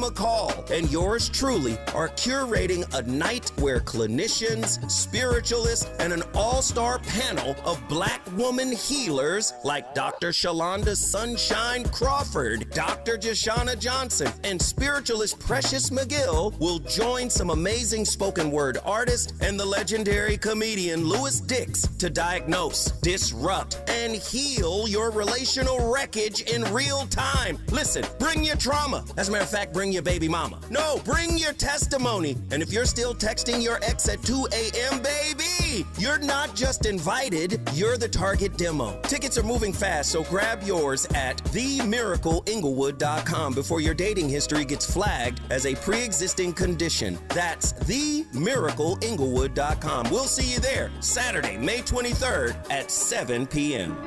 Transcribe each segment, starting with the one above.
a call, and yours truly are curating a night where clinicians, spiritualists, and an all-star panel of Black woman healers like Dr. Shalonda Sunshine Crawford, Dr. Jashana Johnson, and spiritualist Precious McGill will join some amazing spoken word artists and the legendary comedian Louis Dix to diagnose, disrupt, and heal your relational wreckage in real time. Listen, bring your trauma. As a matter of fact, bring your baby mama. No, bring your testimony. And if you're still texting your ex at 2 a.m., baby, you're not just invited, you're the target demo. Tickets are moving fast, so grab yours at themiracleinglewood.com before your dating history gets flagged as a pre-existing condition. That's themiracleinglewood.com. We'll see you there Saturday, May 23rd at 7 p.m.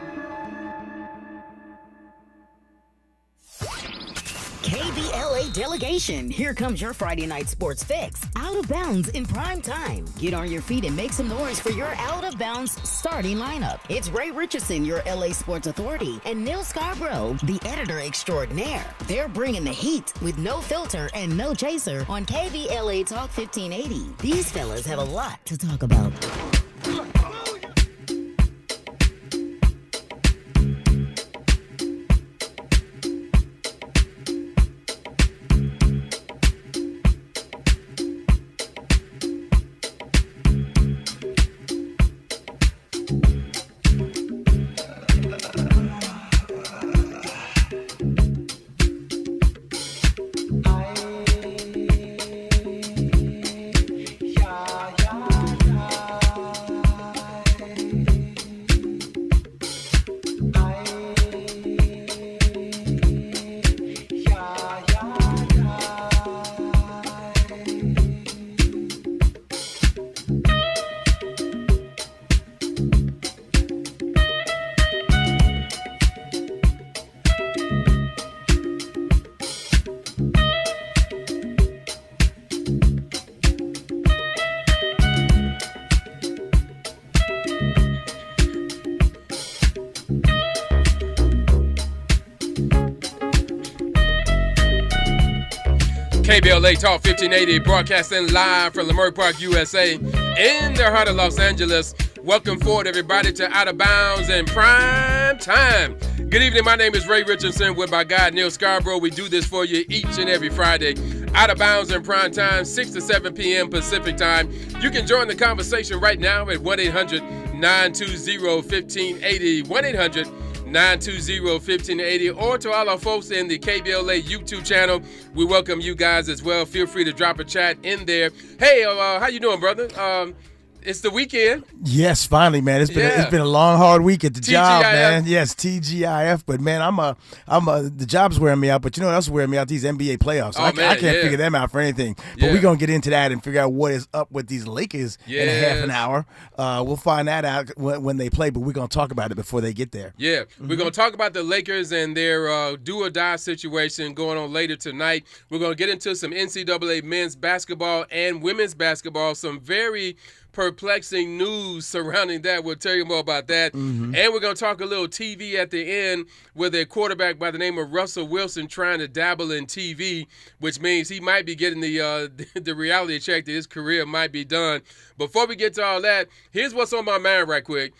KBLA delegation, here comes your Friday night sports fix. Out of bounds in prime time. Get on your feet and make some noise for your out of bounds starting lineup. It's Ray Richardson, your LA Sports Authority, and Neal Scarbrough, the editor extraordinaire. They're bringing the heat with no filter and no chaser on KBLA Talk 1580. These fellas have a lot to talk about. KBLA Talk 1580, broadcasting live from Leimert Park, USA, in the heart of Los Angeles. Welcome forward, everybody, to Out of Bounds in Prime Time. Good evening. My name is Ray Richardson with my guy, Neal Scarbrough. We do this for you each and every Friday. Out of Bounds in Prime Time, 6 to 7 p.m. Pacific Time. You can join the conversation right now at 1-800-920-1580, 1-800-920-1580, or to all our folks in the KBLA YouTube channel. We welcome you guys as well. Feel free to drop a chat in there. Hey, how you doing, brother? It's the weekend. Yes, finally, man. It's been a long, hard week at the job, man. Yes, TGIF. But man, the job's wearing me out. But you know what else is wearing me out? These NBA playoffs. I can't figure them out for anything. But we're gonna get into that and figure out what is up with these Lakers in a half an hour. We'll find that out when they play. But we're gonna talk about it before they get there. Yeah, we're gonna talk about the Lakers and their do or die situation going on later tonight. We're gonna get into some NCAA men's basketball and women's basketball. Some very perplexing news surrounding that. We'll tell you more about that. And we're going to talk a little TV at the end with a quarterback by the name of Russell Wilson trying to dabble in TV, which means he might be getting the reality check that his career might be done. Before we get to all that, here's what's on my mind right quick.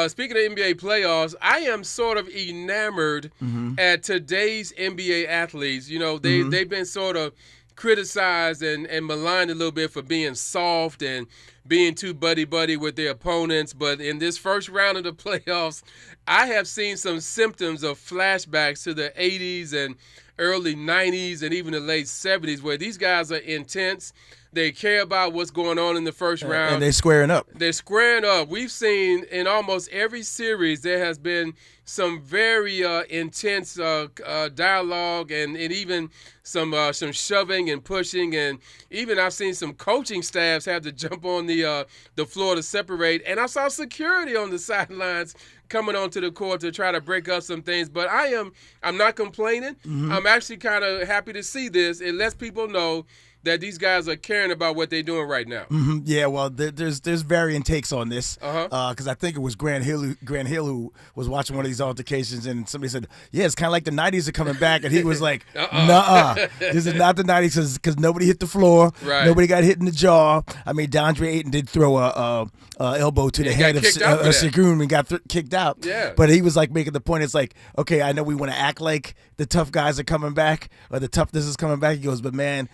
Speaking of NBA playoffs, I am sort of enamored at today's NBA athletes. You know, they've been sort of criticized and maligned a little bit for being soft and being too buddy-buddy with their opponents. But in this first round of the playoffs, I have seen some symptoms of flashbacks to the 80s and early 90s and even the late 70s where these guys are intense. They care about what's going on in the first round. And they're squaring up. They're squaring up. We've seen in almost every series there has been some very intense dialogue and even some shoving and pushing. And even I've seen some coaching staffs have to jump on the floor to separate. And I saw security on the sidelines coming onto the court to try to break up some things. But I'm not complaining. I'm actually kind of happy to see this. It lets people know that these guys are caring about what they're doing right now. Yeah, well, there's varying takes on this. Because I think it was Grant Hill who was watching one of these altercations, and somebody said, yeah, it's kind of like the 90s are coming back. And he was like, nuh-uh. This is not the 90s because nobody hit the floor. Right. Nobody got hit in the jaw. I mean, DeAndre Ayton did throw a elbow to the head of Sengun and got kicked out. Yeah. But he was like making the point, it's like, okay, I know we want to act like the tough guys are coming back or the toughness is coming back. He goes, but man,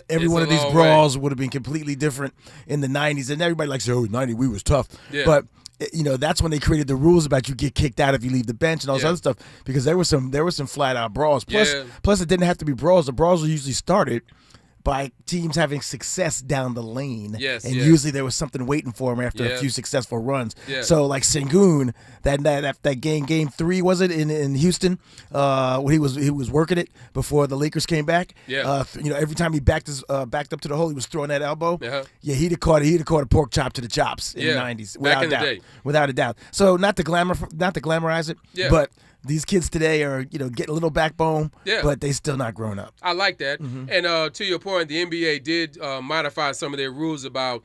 every one of these brawls would have been completely different in the 90s. And everybody likes, 90, we was tough. Yeah. But, that's when they created the rules about you get kicked out if you leave the bench and all this other stuff, because there were some flat-out brawls. Plus, it didn't have to be brawls. The brawls were usually started by teams having success down the lane. Usually there was something waiting for them after a few successful runs. So like Sengun, that game 3, was it, in Houston, when he was working it before the Lakers came back. Every time he backed up to the hole, he was throwing that elbow. He'd have caught a pork chop to the chops in the 90s, without a doubt. So not to glamorize it, but these kids today are, getting a little backbone, but they still not grown up. I like that. And to your point, the NBA did modify some of their rules about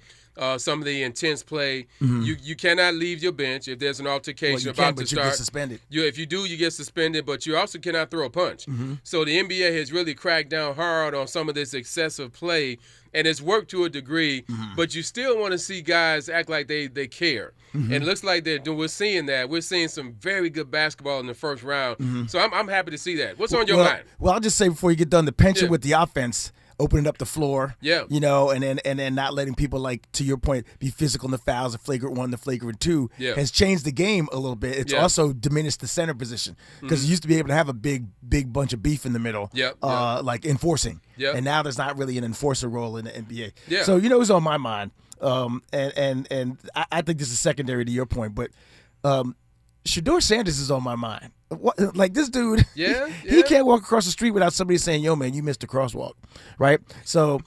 some of the intense play. You cannot leave your bench if there's an altercation about to start. You get suspended. If you do, you get suspended, but you also cannot throw a punch. So the NBA has really cracked down hard on some of this excessive play, and it's worked to a degree, but you still want to see guys act like they care. And it looks like we're seeing that. We're seeing some very good basketball in the first round. So I'm happy to see that. What's on your mind? Well, I'll just say before you get done, the penchant with the offense, opening up the floor, and then not letting people, like, to your point, be physical in the fouls, the flagrant 1, the flagrant 2, has changed the game a little bit. It's also diminished the center position, because you used to be able to have a big bunch of beef in the middle, like enforcing. And now there's not really an enforcer role in the NBA. So who's on my mind, and I think this is secondary to your point, but Shedeur Sanders is on my mind. Like, this dude, he can't walk across the street without somebody saying, yo, man, you missed a crosswalk, right? So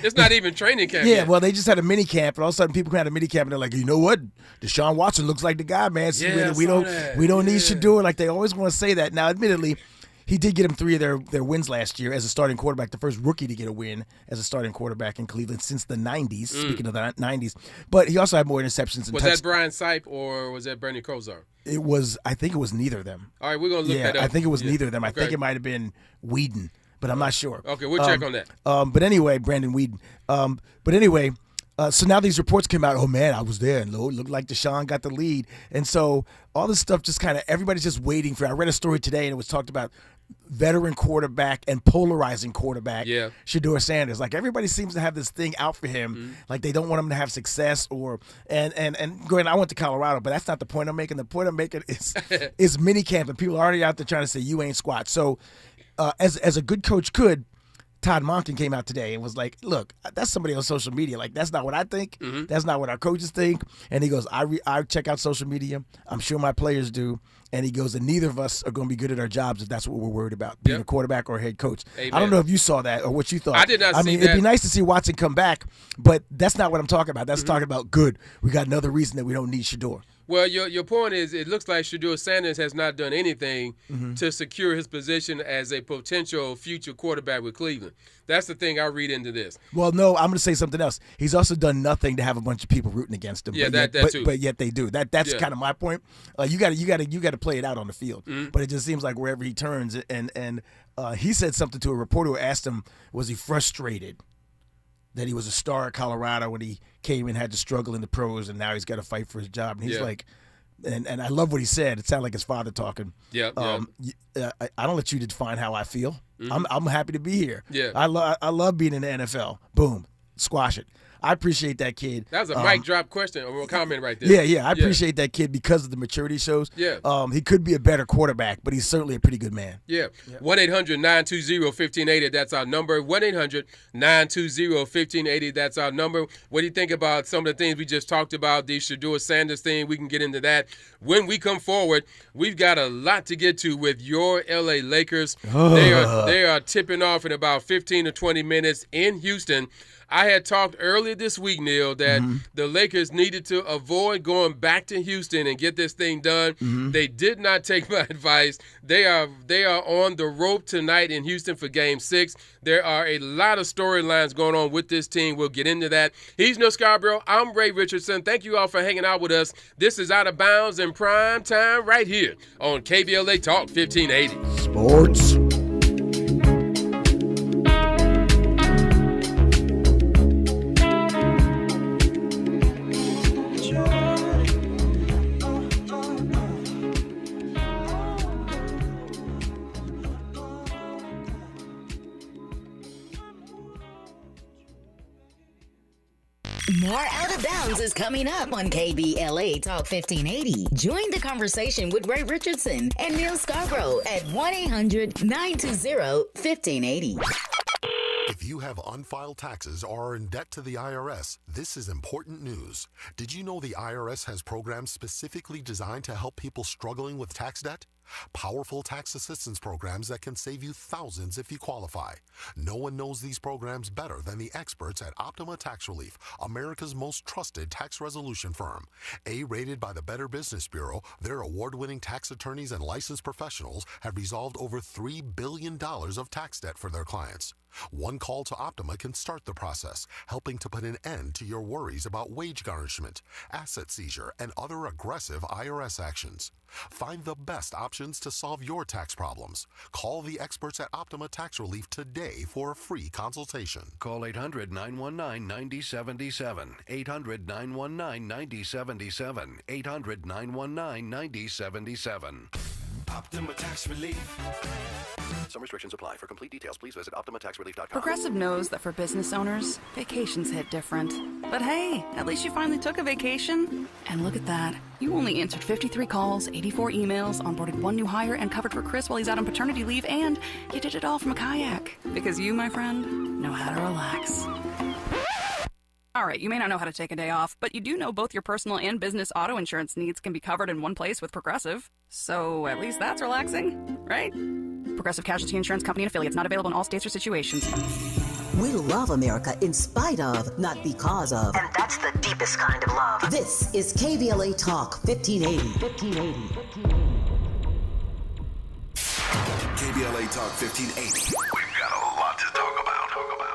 it's not even training camp yet. Well, they just had a mini camp, and all of a sudden people had a mini camp, and they're like, you know what? Deshaun Watson looks like the guy, man. We don't need Shedeur. Like, they always want to say that. Now, admittedly, he did get him 3 of their wins last year as a starting quarterback, the first rookie to get a win as a starting quarterback in Cleveland since the 90s, speaking of the 90s. But he also had more interceptions and Was that Brian Sipe or was that Bernie Kosar? I think it was neither of them. All right, we're going to look that up. I think it was neither of them. I think it might have been Whedon, but I'm not sure. Okay, we'll check on that. But anyway, Brandon Whedon. But anyway, so now these reports came out, oh, man, I was there, and it looked like Deshaun got the lead. And so all this stuff just kind of, everybody's just waiting for it. I read a story today, and it was talked about veteran quarterback and polarizing quarterback, Shedeur Sanders. Like, everybody seems to have this thing out for him. Like, they don't want him to have success and granted, I went to Colorado, but that's not the point I'm making. The point I'm making is minicamp, and people are already out there trying to say you ain't squat. So as a good coach could, Todd Monken came out today and was like, look, that's somebody on social media. Like, that's not what I think. That's not what our coaches think. And he goes, I check out social media. I'm sure my players do. And he goes, and neither of us are going to be good at our jobs if that's what we're worried about, being a quarterback or a head coach. Amen. I don't know if you saw that or what you thought. I did not see that. It'd be nice to see Watson come back, but that's not what I'm talking about. That's talking about good. We got another reason that we don't need Shedeur. Well, your point is it looks like Shedeur Sanders has not done anything to secure his position as a potential future quarterback with Cleveland. That's the thing I read into this. Well, no, I'm going to say something else. He's also done nothing to have a bunch of people rooting against him. Yeah, that too. But yet they do. That's kind of my point. You got to play it out on the field. But it just seems like wherever he turns, and he said something to a reporter who asked him, was he frustrated that he was a star at Colorado when he came and had to struggle in the pros, and now he's got to fight for his job. And he's like, and I love what he said. It sounded like his father talking. I don't let you define how I feel. I'm happy to be here. I love being in the NFL. Boom, squash it. I appreciate that kid. That was a mic drop question or a comment right there. I appreciate that kid because of the maturity he shows. He could be a better quarterback, but he's certainly a pretty good man. 1-800-920-1580. That's our number. 1-800-920-1580. That's our number. What do you think about some of the things we just talked about? The Shedeur Sanders thing. We can get into that when we come forward. We've got a lot to get to with your LA Lakers. They are tipping off in about 15 to 20 minutes in Houston. I had talked earlier this week, Neal, that the Lakers needed to avoid going back to Houston and get this thing done. They did not take my advice. They are on the rope tonight in Houston for Game 6. There are a lot of storylines going on with this team. We'll get into that. He's Neal Scarbrough. I'm Ray Richardson. Thank you all for hanging out with us. This is Out of Bounds in prime time right here on KBLA Talk 1580. Sports. More Out of Bounds is coming up on KBLA Talk 1580. Join the conversation with Ray Richardson and Neal Scarbrough at 1-800-920-1580. If you have unfiled taxes or are in debt to the IRS, this is important news. Did you know the IRS has programs specifically designed to help people struggling with tax debt? Powerful tax assistance programs that can save you thousands if you qualify. No one knows these programs better than the experts at Optima Tax Relief, America's most trusted tax resolution firm. A-rated by the Better Business Bureau, their award-winning tax attorneys and licensed professionals have resolved over $3 billion of tax debt for their clients. One call to Optima can start the process, helping to put an end to your worries about wage garnishment, asset seizure, and other aggressive IRS actions. Find the best options to solve your tax problems. Call the experts at Optima Tax Relief today for a free consultation. Call 800-919-9077. 800-919-9077. 800-919-9077. Optima Tax Relief. Some restrictions apply. For complete details, please visit OptimaTaxRelief.com. Progressive knows that for business owners, vacations hit different. But hey, at least you finally took a vacation. And look at that. You only answered 53 calls, 84 emails, onboarded one new hire, and covered for Chris while he's out on paternity leave, and you did it all from a kayak. Because you, my friend, know how to relax. All right, you may not know how to take a day off, but you do know both your personal and business auto insurance needs can be covered in one place with Progressive. So at least that's relaxing, right? Progressive Casualty Insurance Company and affiliates, not available in all states or situations. We love America in spite of, not because of. And that's the deepest kind of love. This is KBLA Talk 1580. KBLA Talk 1580. We've got a lot to talk about.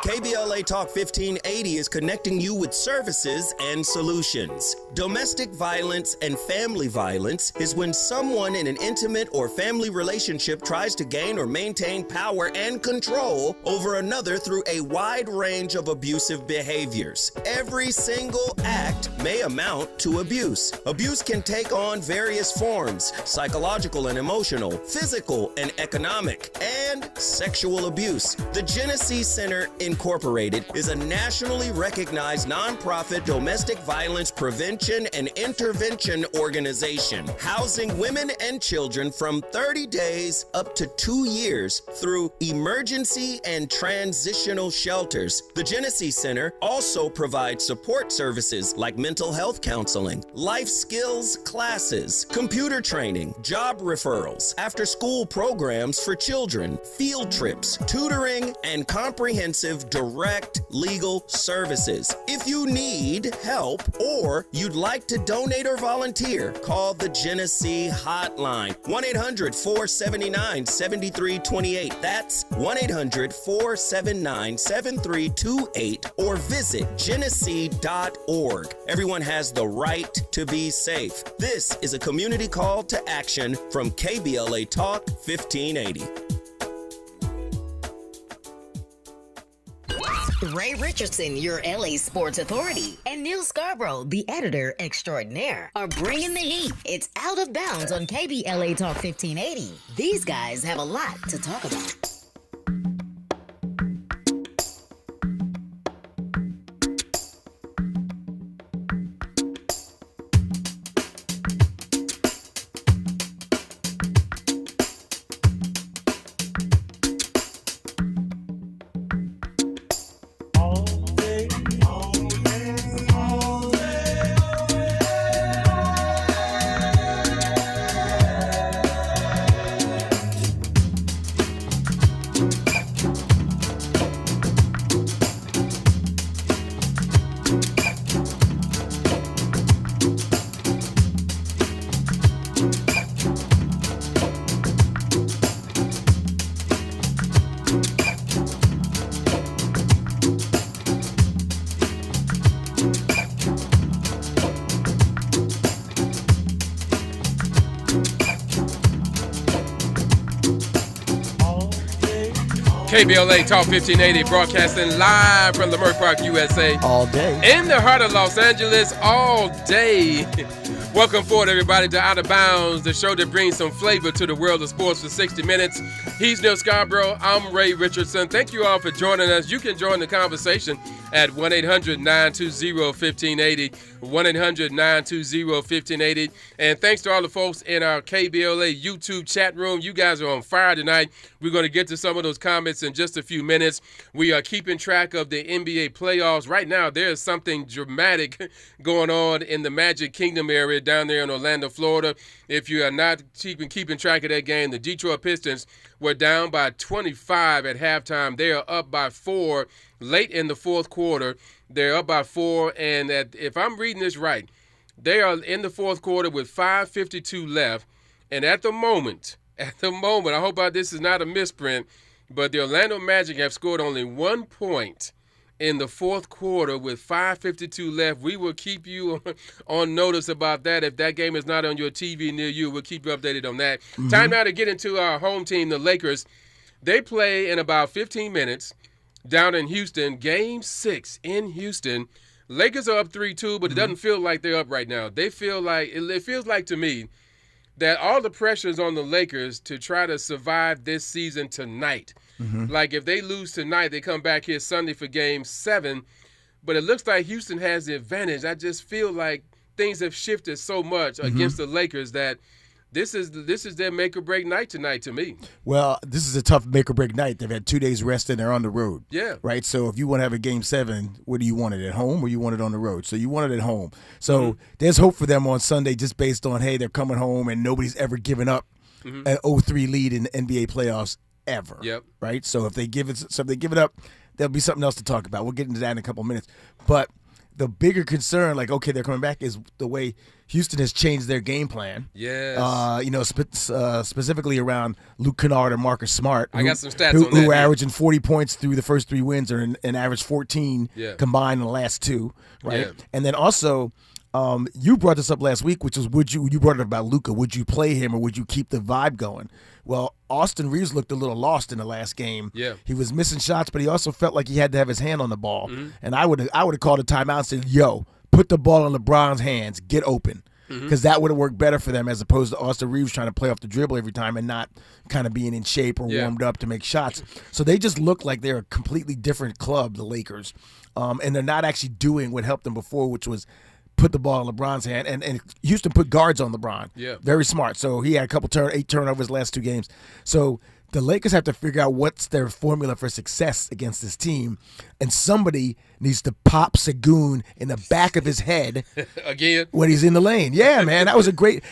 KBLA Talk 1580 is connecting you with services and solutions. Domestic violence and family violence is when someone in an intimate or family relationship tries to gain or maintain power and control over another through a wide range of abusive behaviors. Every single act may amount to abuse. Abuse can take on various forms: psychological and emotional, physical and economic, and sexual abuse. The Genesee Center Incorporated is a nationally recognized nonprofit domestic violence prevention and intervention organization, housing women and children from 30 days up to 2 years through emergency and transitional shelters. The Genesee Center also provides support services like mental health counseling, life skills classes, computer training, job referrals, after-school programs for children, field trips, tutoring, and comprehensive direct legal services. If you need help or you'd like to donate or volunteer, call the Genesee Hotline, 1-800-479-7328. That's 1-800-479-7328, or visit genesee.org. Everyone has the right to be safe. This is a community call to action from KBLA Talk 1580. Ray Richardson, your LA sports authority, and Neal Scarbrough, the editor extraordinaire, are bringing the heat. It's Out of Bounds on KBLA Talk 1580. These guys have a lot to talk about. KBLA Talk 1580, broadcasting live from Leimert Park, USA. All day. In the heart of Los Angeles, all day. Welcome forward, everybody, to Out of Bounds, the show that brings some flavor to the world of sports for 60 minutes. He's Neal Scarbrough. I'm Ray Richardson. Thank you all for joining us. You can join the conversation at 1-800-920-1580, 1-800-920-1580. And thanks to all the folks in our KBLA YouTube chat room. You guys are on fire tonight. We're going to get to some of those comments in just a few minutes. We are keeping track of the NBA playoffs. Right now, there is something dramatic going on in the Magic Kingdom area down there in Orlando, Florida. If you are not keeping track of that game, the Detroit Pistons were down by 25 at halftime. They are up by 4 late in the fourth quarter. They're up by 4, and if I'm reading this right, they are in the fourth quarter with 5:52 left. And at the moment, I hope this is not a misprint, but the Orlando Magic have scored only 1 point in the fourth quarter with 5:52 left. We will keep you on notice about that. If that game is not on your TV near you, we'll keep you updated on that. Mm-hmm. Time now to get into our home team, the Lakers. They play in about 15 minutes down in Houston. Game 6 in Houston. Lakers are up 3-2, but it doesn't feel like they're up right now. It feels like to me that all the pressure is on the Lakers to try to survive this season tonight. Mm-hmm. Like if they lose tonight, they come back here Sunday for Game 7. But it looks like Houston has the advantage. I just feel like things have shifted so much against the Lakers that this is their make-or-break night tonight to me. Well, this is a tough make-or-break night. They've had 2 days rest and they're on the road. Yeah. Right? So if you want to have a Game 7, where do you want it, at home or you want it on the road? So you want it at home. So there's hope for them on Sunday just based on, hey, they're coming home and nobody's ever given up an 0-3 lead in the NBA playoffs ever. Yep. Right? So if they give it up, there'll be something else to talk about. We'll get into that in a couple minutes. But the bigger concern, like, okay, they're coming back, is the way Houston has changed their game plan. Yes. Specifically around Luke Kennard and Marcus Smart. I got some stats on that. Who are averaging 40 points through the first 3 wins and average 14 combined in the last 2, right? Yeah. And then also, you brought this up last week, which is you brought it up about Luka. Would you play him or would you keep the vibe going? Well, Austin Reeves looked a little lost in the last game. Yeah. He was missing shots, but he also felt like he had to have his hand on the ball. Mm-hmm. And I would have called a timeout and said, yo, put the ball in LeBron's hands, get open. Because that would have worked better for them as opposed to Austin Reeves trying to play off the dribble every time and not kind of being in shape or warmed up to make shots. So they just look like they're a completely different club, the Lakers. And they're not actually doing what helped them before, which was put the ball in LeBron's hand. And Houston put guards on LeBron. Yeah. Very smart. So he had a couple 8 turnovers last 2 games. So the Lakers have to figure out what's their formula for success against this team. And somebody needs to pop Sagoon in the back of his head again when he's in the lane. Yeah, man. That was a great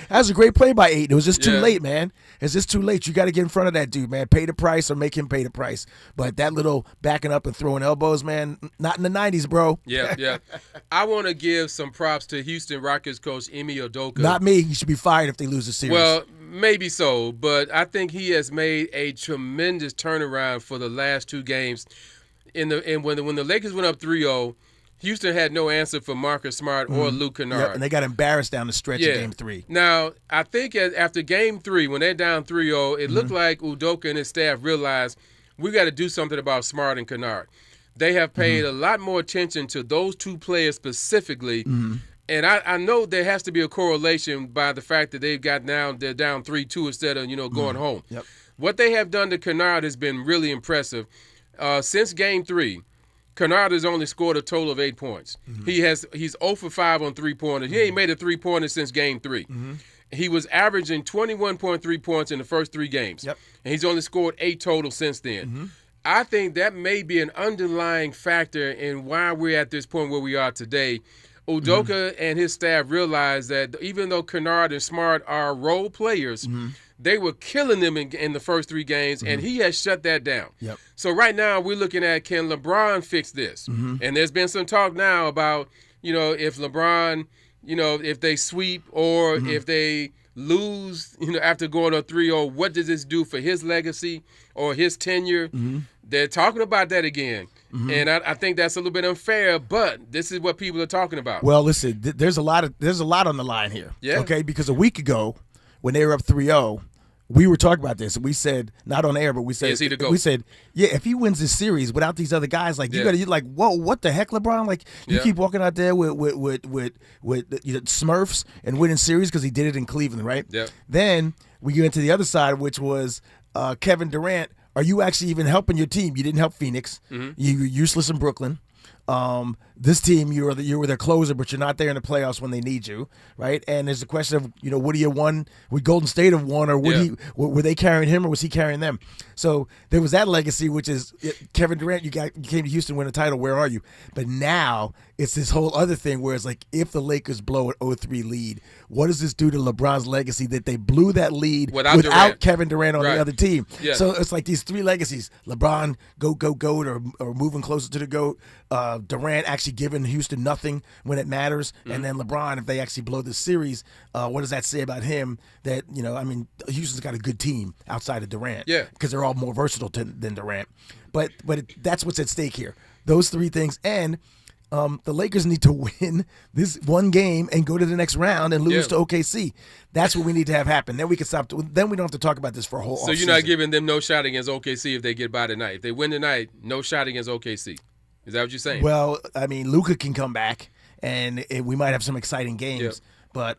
play by 8. It was just too late, man. It's just too late. You got to get in front of that dude, man. Pay the price or make him pay the price. But that little backing up and throwing elbows, man, not in the 90s, bro. Yeah. I want to give some props to Houston Rockets coach Ime Udoka. Not me. He should be fired if they lose the series. Well, maybe so, but I think he has made a tremendous turnaround for the last 2 games. When the Lakers went up 3-0, Houston had no answer for Marcus Smart or Luke Kennard. Yep, and they got embarrassed down the stretch in Game 3. Now, I think after Game 3, when they're down 3-0, it looked like Udoka and his staff realized we got to do something about Smart and Kennard. They have paid a lot more attention to those 2 players specifically. And I know there has to be a correlation by the fact that they're down 3-2 instead of going home. Yep. What they have done to Kennard has been really impressive. Since Game 3, Kennard has only scored a total of 8 points. He's 0 for 5 on 3-pointers. He ain't made a 3-pointer since Game 3. He was averaging 21.3 points in the first 3 games. Yep. And he's only scored 8 total since then. I think that may be an underlying factor in why we're at this point where we are today. Udoka and his staff realized that even though Kennard and Smart are role players, they were killing them in the first 3 games, and he has shut that down. Yep. So right now we're looking at, can LeBron fix this? And there's been some talk now about, if LeBron, if they sweep or if they lose, after going on 3-0, what does this do for his legacy or his tenure? They're talking about that again. And I think that's a little bit unfair, but this is what people are talking about. Well, listen, there's a lot on the line here. Yeah. Okay, because a week ago when they were up 3-0, we were talking about this. We said, not on air, but we said, Is he the GOAT? we said, yeah, if he wins this series without these other guys, like you got to like, whoa, what the heck, LeBron? Like you keep walking out there with Smurfs and winning series because he did it in Cleveland, right? Yeah. Then we get into the other side, which was Kevin Durant. Are you actually even helping your team? You didn't help Phoenix. Mm-hmm. You were useless in Brooklyn. This team, you were their closer, but you're not there in the playoffs when they need you, right? And there's a question of, what do you won? Would Golden State have won, or were they carrying him, or was he carrying them? So there was that legacy, which is Kevin Durant. You came to Houston, win a title. Where are you? But now it's this whole other thing where it's like, if the Lakers blow an 0-3 lead, what does this do to LeBron's legacy that they blew that lead without Kevin Durant on the other team? Yeah. So it's like these three legacies: LeBron, GOAT, or moving closer to the GOAT. Durant actually giving Houston nothing when it matters, and then LeBron, if they actually blow this series, what does that say about him? That Houston's got a good team outside of Durant, because they're all more versatile than Durant. But that's what's at stake here. Those three things, and the Lakers need to win this one game and go to the next round and lose to OKC. That's what we need to have happen. Then we can stop. Then we don't have to talk about this for a whole. So you're not giving them no shot against OKC if they get by tonight. If they win tonight, no shot against OKC. Is that what you're saying? Well, Luka can come back, and we might have some exciting games. But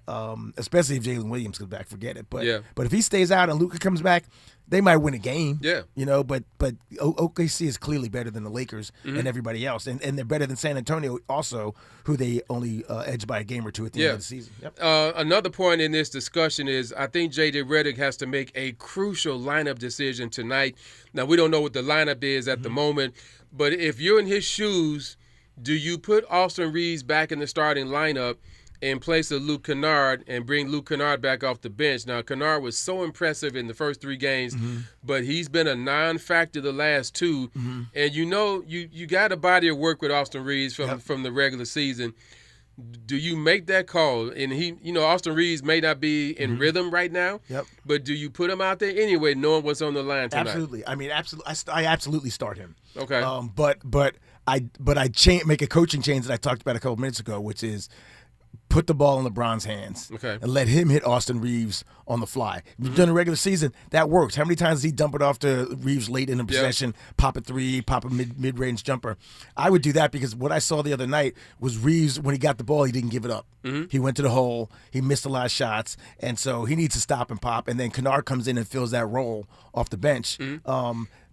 especially if Jalen Williams comes back, forget it. But if he stays out and Luka comes back, they might win a game. Yeah. But OKC is clearly better than the Lakers and everybody else, and they're better than San Antonio also, who they only edged by a game or two at the end of the season. Yep. Another point in this discussion is I think J.J. Redick has to make a crucial lineup decision tonight. Now, we don't know what the lineup is at the moment, but if you're in his shoes, do you put Austin Reeves back in the starting lineup in place of Luke Kennard and bring Luke Kennard back off the bench? Now, Kennard was so impressive in the first 3 games, but he's been a non-factor the last 2. And you got a body of work with Austin Reeves from the regular season. Do you make that call? And Austin Reeves may not be in rhythm right now, but do you put him out there anyway, knowing what's on the line tonight? Absolutely. Absolutely. I absolutely start him. Okay. But I make a coaching change that I talked about a couple minutes ago, which is put the ball in LeBron's hands and let him hit Austin Reeves on the fly. During the regular season, that works. How many times does he dump it off to Reeves late in the possession, pop a 3, pop a mid-range jumper? I would do that because what I saw the other night was Reeves, when he got the ball, he didn't give it up. He went to the hole. He missed a lot of shots, and so he needs to stop and pop, and then Kennard comes in and fills that role off the bench.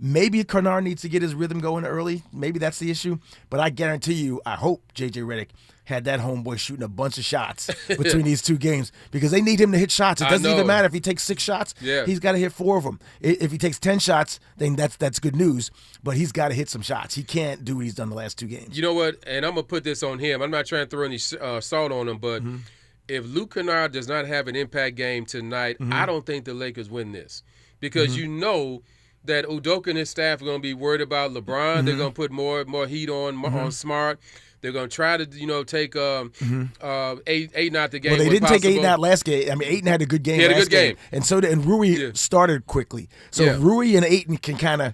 Maybe Kennard needs to get his rhythm going early. Maybe that's the issue, but I guarantee you, I hope J.J. Redick had that homeboy shooting a bunch of shots between these 2 games because they need him to hit shots. It doesn't even matter if he takes 6 shots. He's got to hit 4 of them. If he takes 10 shots, then that's good news, but he's got to hit some shots. He can't do what he's done the last 2 games. You know what? And I'm going to put this on him. I'm not trying to throw any salt on him, but if Luke Kennard does not have an impact game tonight, I don't think the Lakers win this because that Udoka and his staff are going to be worried about LeBron. They're going to put more heat on Smart. They're going to try to, take Ayton out the game. Well, they didn't take Ayton out last game. Ayton had a good game last game. And so and Rui started quickly. So Rui and Ayton can kind of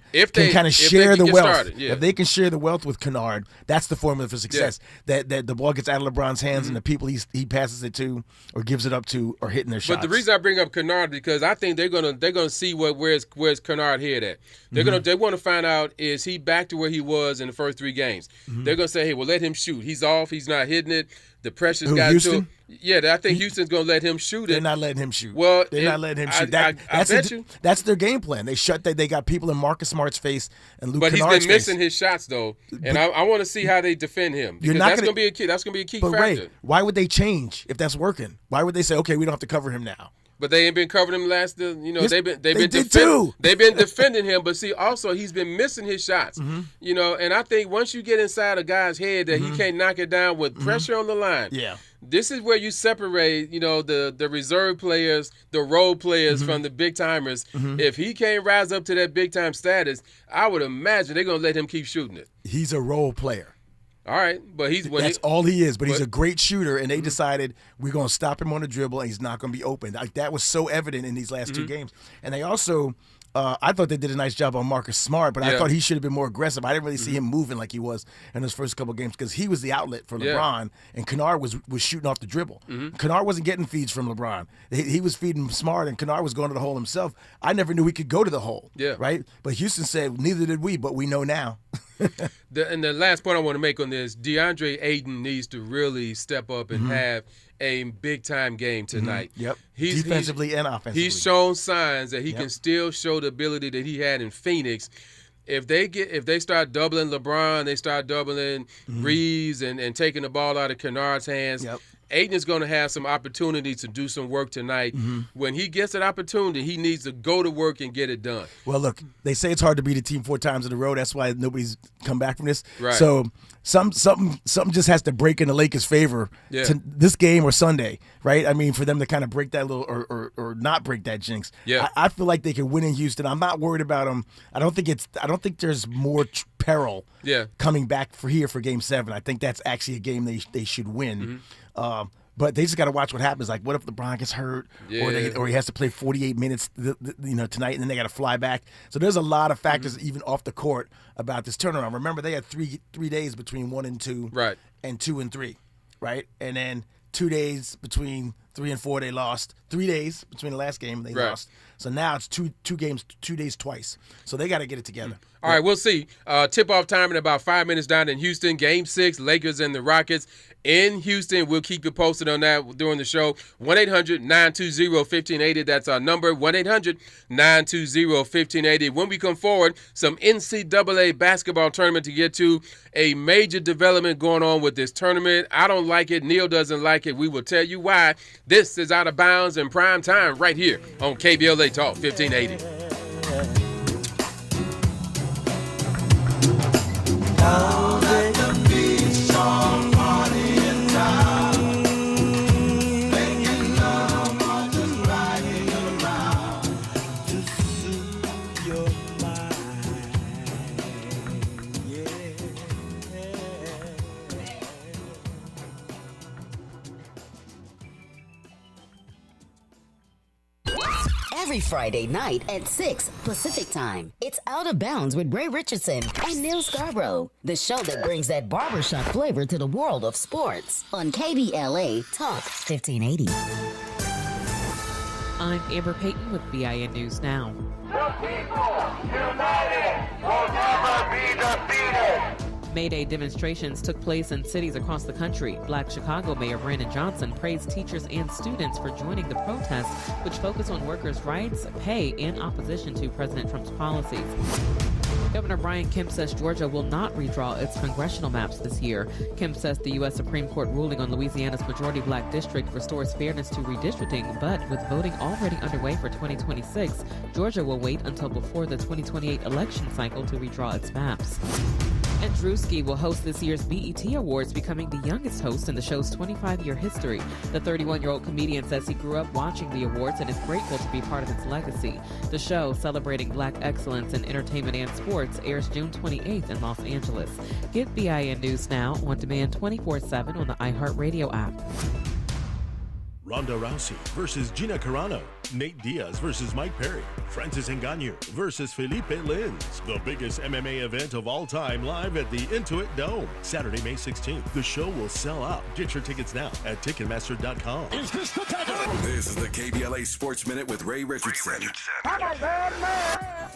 share the wealth. If they can share the wealth with Kennard, that's the formula for success. That the ball gets out of LeBron's hands and the people he passes it to or gives it up to are hitting their shots. But the reason I bring up Kennard because I think they're gonna see where's Kennard head at. They want to find out, is he back to where he was in the first 3 games? They're gonna say, hey, well, let him shoot. He's off. He's not hitting it. The pressure's got to him. Yeah, I think Houston's going to let him shoot it. They're not letting him shoot. Well, they're not letting him shoot. I bet you. That's their game plan. They got people in Marcus Smart's face and Luke Kennard's face. But he's been missing his shots, though. And I want to see how they defend him. Because that's going to be a key. That's going to be a key factor. Ray, why would they change if that's working? Why would they say, okay, we don't have to cover him now? But they ain't been covering him Yes, they've been defending him. But see, also he's been missing his shots. And I think once you get inside a guy's head that he can't knock it down with pressure on the line. This is where you separate, the reserve players, the role players from the big timers. If he can't rise up to that big time status, I would imagine they're gonna let him keep shooting it. He's a role player. All right, but that's all he is. But he's a great shooter, and they decided we're going to stop him on the dribble, and he's not going to be open. Like that was so evident in these last 2 games. And they also I thought they did a nice job on Marcus Smart, but I thought he should have been more aggressive. I didn't really see him moving like he was in his first couple of games because he was the outlet for LeBron, and Kennard was shooting off the dribble. Kennard wasn't getting feeds from LeBron. He was feeding Smart, and Kennard was going to the hole himself. I never knew he could go to the hole, right? But Houston said, neither did we, but we know now. And the last point I want to make on this, DeAndre Ayton needs to really step up and have a big-time game tonight. Yep, defensively and offensively. He's shown signs that he can still show the ability that he had in Phoenix. If they start doubling LeBron, they start doubling Reeves and taking the ball out of Kennard's hands, Ayton is going to have some opportunity to do some work tonight. When he gets an opportunity, he needs to go to work and get it done. Well, look, they say it's hard to beat a team 4 times in a row. That's why nobody's come back from this. Right. So something just has to break in the Lakers' favor to this game or Sunday, right? I mean, for them to kind of break that little or not break that jinx. Yeah. I feel like they can win in Houston. I'm not worried about them. I don't think there's more peril coming back for Game 7. I think that's actually a game they should win. But they just got to watch what happens. Like, what if LeBron gets hurt, or he has to play 48 minutes, tonight, and then they got to fly back. So there's a lot of factors even off the court about this turnaround. Remember, they had three days between 1 and 2, right, and 2 and 3, right, and then 2 days between 3 and 4 they lost. 3 days between the last game they lost. So now it's two games, 2 days twice. So they got to get it together. All right, we'll see. Tip-off time in about 5 minutes down in Houston. Game 6, Lakers and the Rockets in Houston. We'll keep you posted on that during the show. 1-800-920-1580. That's our number, 1-800-920-1580. When we come forward, some NCAA basketball tournament to get to. A major development going on with this tournament. I don't like it. Neal doesn't like it. We will tell you why. This is Out of Bounds in prime time right here on KBLA Talk 1580. Down at the beach, all party in town, making love or just riding around to soothe your mind. Every Friday night at 6 Pacific Time, it's Out of Bounds with Ray Richardson and Neal Scarbrough, the show that brings that barbershop flavor to the world of sports on KBLA Talk 1580. I'm Amber Payton with VIN News Now. The people united will never be defeated. May Day demonstrations took place in cities across the country. Black Chicago Mayor Brandon Johnson praised teachers and students for joining the protests, which focus on workers' rights, pay, and opposition to President Trump's policies. Governor Brian Kemp says Georgia will not redraw its congressional maps this year. Kemp says the U.S. Supreme Court ruling on Louisiana's majority black district restores fairness to redistricting, but with voting already underway for 2026, Georgia will wait until before the 2028 election cycle to redraw its maps. And Drewski will host this year's BET Awards, becoming the youngest host in the show's 25-year history. The 31-year-old comedian says he grew up watching the awards and is grateful to be part of its legacy. The show, celebrating black excellence in entertainment and sports, airs June 28th in Los Angeles. Get VIN News Now on demand 24/7 on the iHeartRadio app. Ronda Rousey versus Gina Carano. Nate Diaz versus Mike Perry. Francis Ngannou versus Felipe Lins. The biggest MMA event of all time, live at the Intuit Dome. Saturday, May 16th. The show will sell out. Get your tickets now at Ticketmaster.com. Is this the time? This is the KBLA Sports Minute with Ray Richardson.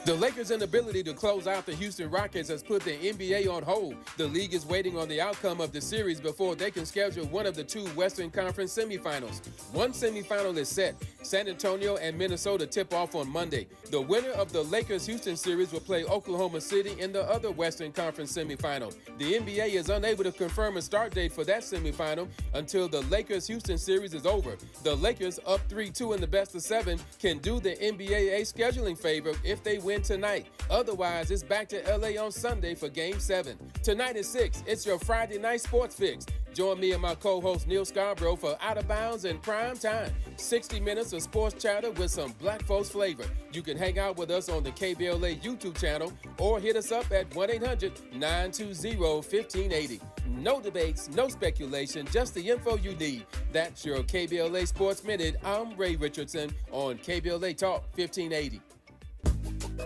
The Lakers' inability to close out the Houston Rockets has put the NBA on hold. The league is waiting on the outcome of the series before they can schedule one of the 2 Western Conference semifinals. One semifinal is set. San Antonio and Minnesota tip off on Monday. The winner of the Lakers-Houston series will play Oklahoma City in the other Western Conference semifinal. The NBA is unable to confirm a start date for that semifinal until the Lakers-Houston series is over. The Lakers, up 3-2 in the best of 7, can do the NBA a scheduling favor if they win tonight. Otherwise, it's back to LA on Sunday for Game 7. Tonight at 6, it's your Friday night sports fix. Join me and my co-host Neal Scarbrough for Out of Bounds in prime time. 60 minutes of sports chatter with some black folks flavor. You can hang out with us on the KBLA YouTube channel or hit us up at 1-800-920-1580. No debates, no speculation, just the info you need. That's your KBLA Sports Minute. I'm Ray Richardson on KBLA Talk 1580.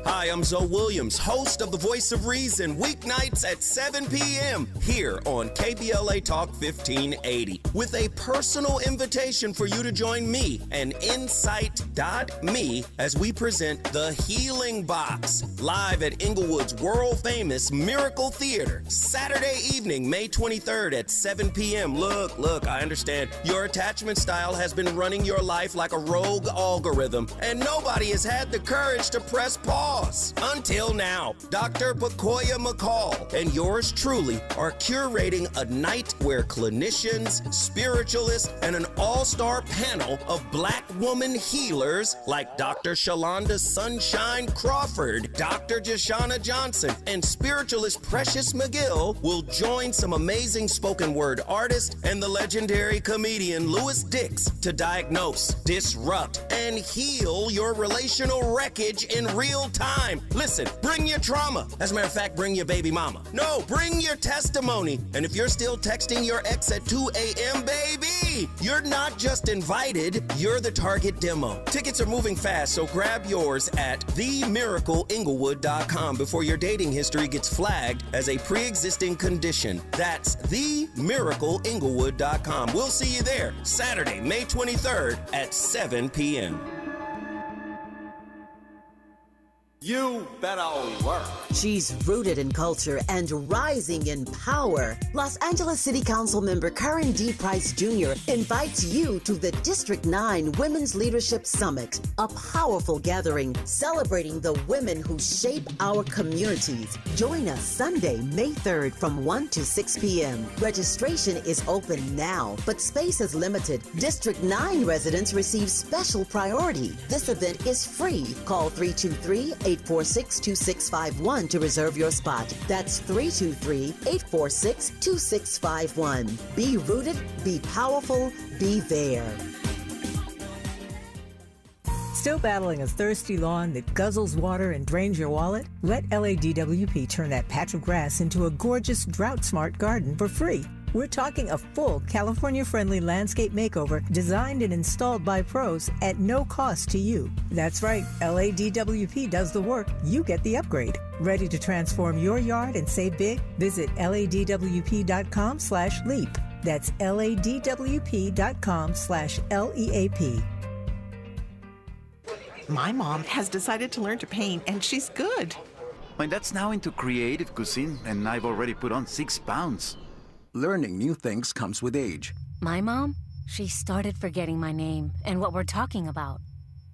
Hi, I'm Zoe Williams, host of The Voice of Reason, weeknights at 7 p.m. here on KBLA Talk 1580, with a personal invitation for you to join me and Insight.me as we present The Healing Box, live at Inglewood's world-famous Miracle Theater, Saturday evening, May 23rd at 7 p.m. Look, I understand your attachment style has been running your life like a rogue algorithm, and nobody has had the courage to press pause. Until now, Dr. Bakoya McCall and yours truly are curating a night where clinicians, spiritualists, and an all-star panel of Black woman healers like Dr. Shalonda Sunshine Crawford, Dr. Jashana Johnson, and spiritualist Precious McGill will join some amazing spoken word artists and the legendary comedian Louis Dix to diagnose, disrupt, and heal your relational wreckage in real time. Listen, bring your trauma. As a matter of fact, bring your baby mama. No, bring your testimony. And if you're still texting your ex at 2 a.m., baby, you're not just invited, you're the target demo. Tickets are moving fast, so grab yours at themiracleinglewood.com before your dating history gets flagged as a pre-existing condition. That's themiracleinglewood.com. We'll see you there Saturday, May 23rd at 7 p.m. You better work. She's rooted in culture and rising in power. Los Angeles City Council member Karen D. Price Jr. invites you to the District 9 Women's Leadership Summit, a powerful gathering celebrating the women who shape our communities. Join us Sunday, May 3rd from 1 to 6 p.m. Registration is open now, but space is limited. District 9 residents receive special priority. This event is free. Call 323-846-2651 to reserve your spot. That's 323-846-2651. Be rooted, be powerful, be there. Still battling a thirsty lawn that guzzles water and drains your wallet? Let LADWP turn that patch of grass into a gorgeous, drought-smart garden for free. We're talking a full California-friendly landscape makeover designed and installed by pros at no cost to you. That's right, LADWP does the work, you get the upgrade. Ready to transform your yard and save big? Visit ladwp.com/leap. That's ladwp.com/LEAP. My mom has decided to learn to paint, and she's good. My dad's now into creative cuisine, and I've already put on 6 pounds. Learning new things comes with age. My mom, she started forgetting my name and what we're talking about.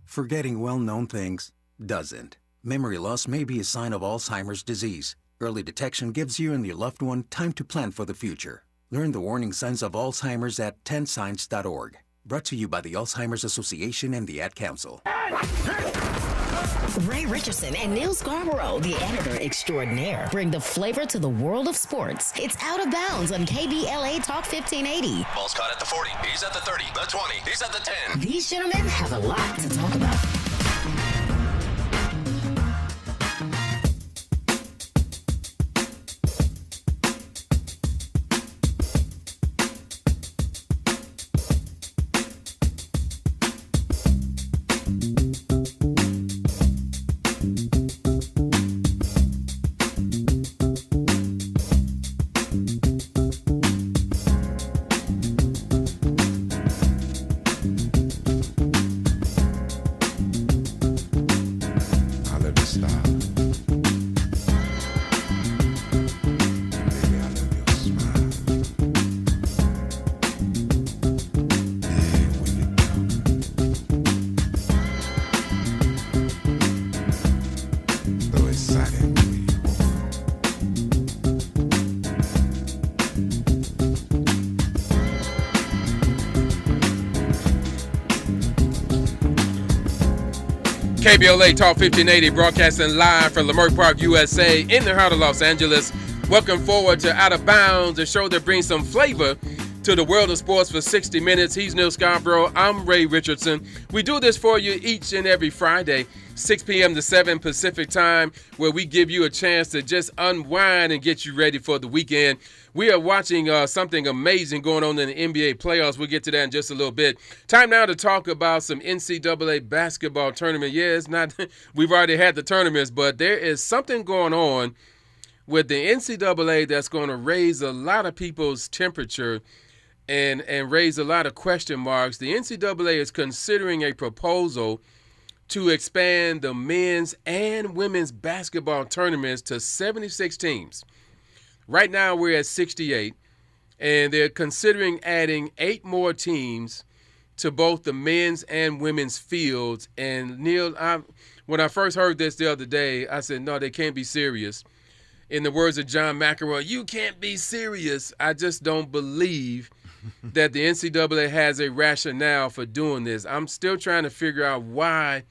Forgetting well-known things doesn't. Memory loss may be a sign of Alzheimer's disease. Early detection gives you and your loved one time to plan for the future. Learn the warning signs of Alzheimer's at 10signs.org. Brought to you by the Alzheimer's Association and the Ad Council. Ray Richardson and Neal Scarbrough, the editor extraordinaire, bring the flavor to the world of sports. It's Out of Bounds on KBLA Talk 1580. Ball's caught at the 40. He's at the 30. The 20. He's at the 10. These gentlemen have a lot to talk about. KBLA Talk 1580, broadcasting live from Leimert Park, USA, in the heart of Los Angeles. Welcome forward to Out of Bounds, a show that brings some flavor to the world of sports for 60 minutes. He's Neal Scarbrough. I'm Ray Richardson. We do this for you each and every Friday, 6 p.m. to 7 Pacific time, where we give you a chance to just unwind and get you ready for the weekend. We are watching something amazing going on in the NBA playoffs. We'll get to that in just a little bit. Time now to talk about some NCAA basketball tournament. Yeah, it's not – we've already had the tournaments, but there is something going on with the NCAA that's going to raise a lot of people's temperature and raise a lot of question marks. The NCAA is considering a proposal to expand the men's and women's basketball tournaments to 76 teams. Right now we're at 68, and they're considering adding 8 more teams to both the men's and women's fields. And Neal, when I first heard this the other day, I said, no, they can't be serious. In the words of John McEnroe, you can't be serious. I just don't believe that the NCAA has a rationale for doing this. I'm still trying to figure out why,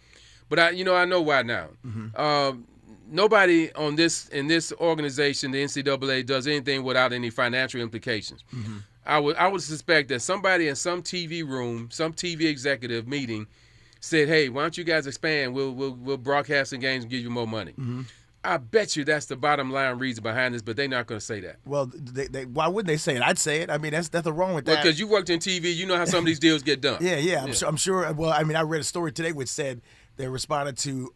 but I know why now. Mm-hmm. Nobody in this organization, the NCAA, does anything without any financial implications. Mm-hmm. I would suspect that somebody in some TV room, some TV executive meeting, said, "Hey, why don't you guys expand? We'll broadcast the games and give you more money." Mm-hmm. I bet you that's the bottom line reason behind this, but they're not going to say that. Well, why wouldn't they say it? I'd say it. I mean, that's nothing wrong with that. Well, because you worked in TV, you know how some of these deals get done. Yeah. I'm sure. Well, I mean, I read a story today which said they responded to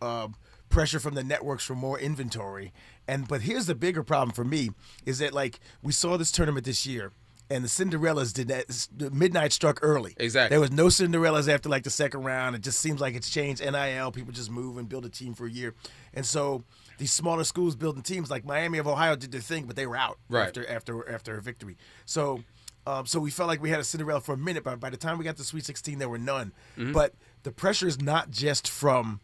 pressure from the networks for more inventory. But here's the bigger problem for me is that, like, we saw this tournament this year, and the Cinderellas did that. The midnight struck early. Exactly. There was no Cinderellas after, like, the second round. It just seems like it's changed. NIL, people just move and build a team for a year. And so these smaller schools building teams, like Miami of Ohio did their thing, but they were out after a victory. So we felt like we had a Cinderella for a minute, but by the time we got to Sweet 16, there were none. Mm-hmm. But the pressure is not just from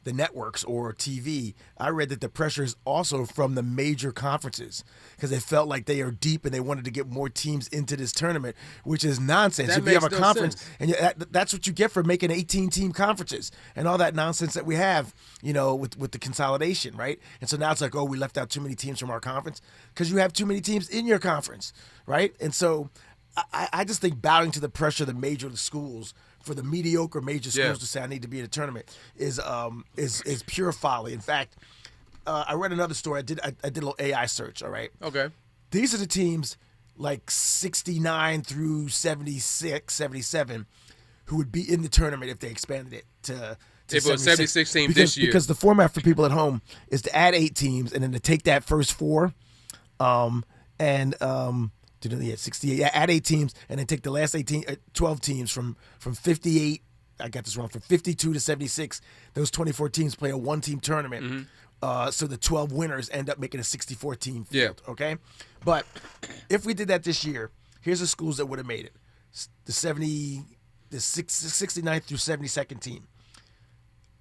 the networks or TV. I read that the pressure is also from the major conferences because they felt like they are deep and they wanted to get more teams into this tournament, which is nonsense. If you have a conference, and that's what you get for making 18-team conferences and all that nonsense that we have, with the consolidation, right? And so now it's like, oh, we left out too many teams from our conference because you have too many teams in your conference, right? And so I just think bowing to the pressure of the major schools for the mediocre major schools to say I need to be in a tournament is pure folly. In fact, I read another story. I did a little AI search. All right. Okay. These are the teams like 69 through 76, 77 who would be in the tournament if they expanded it to 76 teams this year. Because the format for people at home is to add 8 teams and then to take that first 4 add 8 teams and then take the last 12 teams from 58. I got this wrong. From 52 to 76, those 24 teams play a 1-team tournament. Mm-hmm. So the 12 winners end up making a 64-team field. Yeah. Okay, but if we did that this year, here's the schools that would have made it: the 69th through 72nd team.